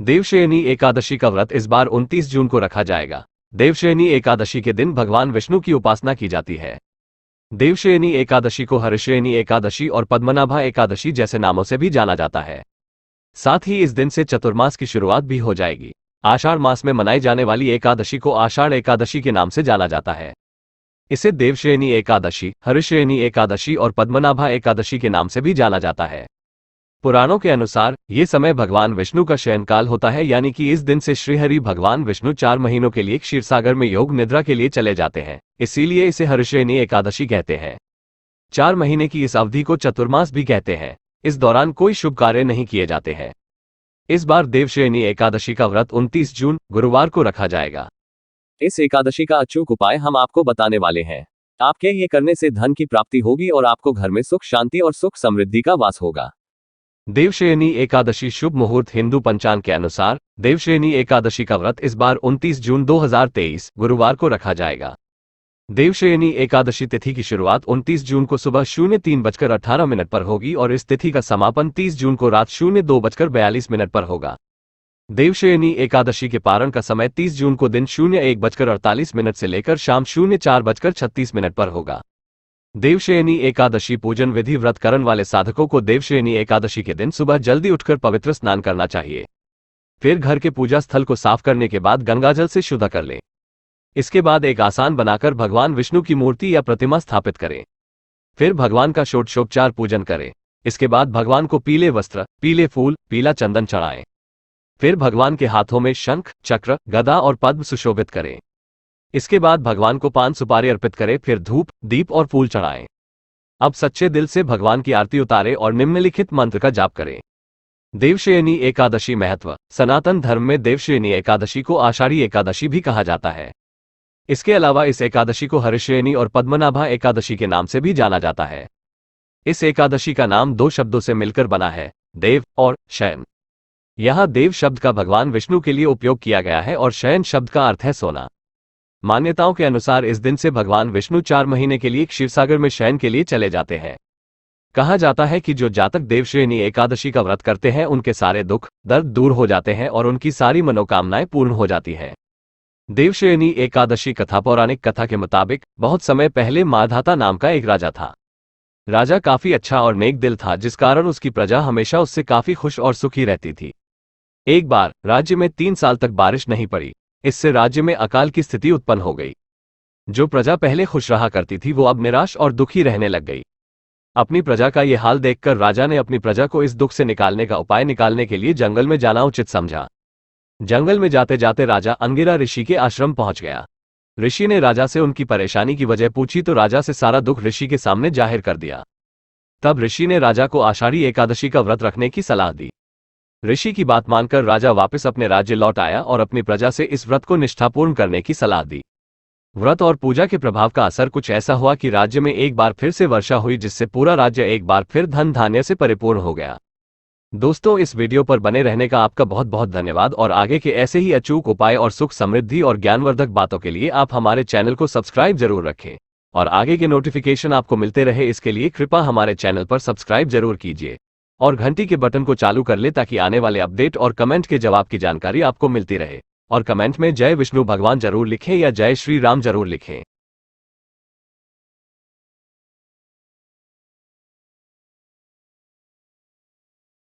देवशयनी एकादशी का व्रत इस बार 29 जून को रखा जाएगा। देवशयनी एकादशी के दिन भगवान विष्णु की उपासना की जाती है। देवशयनी एकादशी को हरिशयनी एकादशी और पद्मनाभा एकादशी जैसे नामों से भी जाना जाता है। साथ ही इस दिन से चतुर्मास की शुरुआत भी हो जाएगी। आषाढ़ मास में मनाई जाने वाली एकादशी को आषाढ़ एकादशी के नाम से जाना जाता है। इसे देवशयनी एकादशी, हरिशयनी एकादशी और पद्मनाभा एकादशी के नाम से भी जाना जाता है। पुराणों के अनुसार ये समय भगवान विष्णु का शयनकाल होता है, यानी कि इस दिन से श्रीहरि भगवान विष्णु 4 महीनों के लिए क्षीरसागर में योग निद्रा के लिए चले जाते हैं। इसीलिए इसे हरिशयनी एकादशी कहते हैं। 4 महीने की इस अवधि को चतुर्मास भी कहते हैं। इस दौरान कोई शुभ कार्य नहीं किए जाते हैं। इस बार देवशयनी एकादशी का व्रत 29 जून गुरुवार को रखा जाएगा। इस एकादशी का अचूक उपाय हम आपको बताने वाले हैं। आपके ये करने से धन की प्राप्ति होगी और आपको घर में सुख शांति और सुख समृद्धि का वास होगा। देवशयनी एकादशी शुभ मुहूर्त हिंदू पंचांग के अनुसार देवशयनी एकादशी का व्रत इस बार 29 जून 2023 गुरुवार को रखा जाएगा। देवशयनी एकादशी तिथि की शुरुआत 29 जून को सुबह 03:18 पर होगी और इस तिथि का समापन 30 जून को रात 02:42 पर होगा। देवशयनी एकादशी के पारण का समय 30 जून को दिन 01:48 से लेकर शाम 04:36 पर होगा। देवशयनी एकादशी पूजन विधि व्रत करने वाले साधकों को देवशयनी एकादशी के दिन सुबह जल्दी उठकर पवित्र स्नान करना चाहिए। फिर घर के पूजा स्थल को साफ करने के बाद गंगाजल से शुद्ध कर लें। इसके बाद एक आसन बनाकर भगवान विष्णु की मूर्ति या प्रतिमा स्थापित करें। फिर भगवान का षोडशोपचार पूजन करें। इसके बाद भगवान को पीले वस्त्र, पीले फूल, पीला चंदन चढ़ाएं। फिर भगवान के हाथों में शंख, चक्र, गदा और पद्म सुशोभित करें। इसके बाद भगवान को पान सुपारी अर्पित करें। फिर धूप, दीप और फूल चढ़ाएं। अब सच्चे दिल से भगवान की आरती उतारें और निम्नलिखित मंत्र का जाप करें। देवशयनी एकादशी महत्व। सनातन धर्म में देवशयनी एकादशी को आषाढ़ी एकादशी भी कहा जाता है। इसके अलावा इस एकादशी को हरिशयनी और पद्मनाभा एकादशी के नाम से भी जाना जाता है। इस एकादशी का नाम 2 शब्दों से मिलकर बना है, देव और शयन। यहां देव शब्द का भगवान विष्णु के लिए उपयोग किया गया है और शयन शब्द का अर्थ है सोना। मान्यताओं के अनुसार इस दिन से भगवान विष्णु 4 महीने के लिए क्षीरसागर में शयन के लिए चले जाते हैं। कहा जाता है कि जो जातक देवशयनी एकादशी का व्रत करते हैं उनके सारे दुख दर्द दूर हो जाते हैं और उनकी सारी मनोकामनाएं पूर्ण हो जाती है। देवशयनी एकादशी कथा। पौराणिक कथा के मुताबिक बहुत समय पहले माधाता नाम का एक राजा था। राजा काफी अच्छा और नेक दिल था, जिस कारण उसकी प्रजा हमेशा उससे काफी खुश और सुखी रहती थी। एक बार राज्य में 3 साल तक बारिश नहीं पड़ी। इससे राज्य में अकाल की स्थिति उत्पन्न हो गई। जो प्रजा पहले खुश रहा करती थी वो अब निराश और दुखी रहने लग गई। अपनी प्रजा का ये हाल देखकर राजा ने अपनी प्रजा को इस दुख से निकालने का उपाय निकालने के लिए जंगल में जाना उचित समझा। जंगल में जाते जाते राजा अंगिरा ऋषि के आश्रम पहुंच गया। ऋषि ने राजा से उनकी परेशानी की वजह पूछी तो राजा से सारा दुख ऋषि के सामने जाहिर कर दिया। तब ऋषि ने राजा को आषाढ़ी एकादशी का व्रत रखने की सलाह दी। ऋषि की बात मानकर राजा वापस अपने राज्य लौट आया और अपनी प्रजा से इस व्रत को निष्ठापूर्ण करने की सलाह दी। व्रत और पूजा के प्रभाव का असर कुछ ऐसा हुआ कि राज्य में एक बार फिर से वर्षा हुई, जिससे पूरा राज्य एक बार फिर धन धान्य से परिपूर्ण हो गया। दोस्तों, इस वीडियो पर बने रहने का आपका बहुत बहुत धन्यवाद और आगे के ऐसे ही अचूक उपाय और सुख समृद्धि और ज्ञानवर्धक बातों के लिए आप हमारे चैनल को सब्सक्राइब जरूर रखें और आगे के नोटिफिकेशन आपको मिलते रहे, इसके लिए कृपया हमारे चैनल पर सब्सक्राइब जरूर कीजिए और घंटी के बटन को चालू कर ले ताकि आने वाले अपडेट और कमेंट के जवाब की जानकारी आपको मिलती रहे। और कमेंट में जय विष्णु भगवान जरूर लिखें या जय श्री राम जरूर लिखें।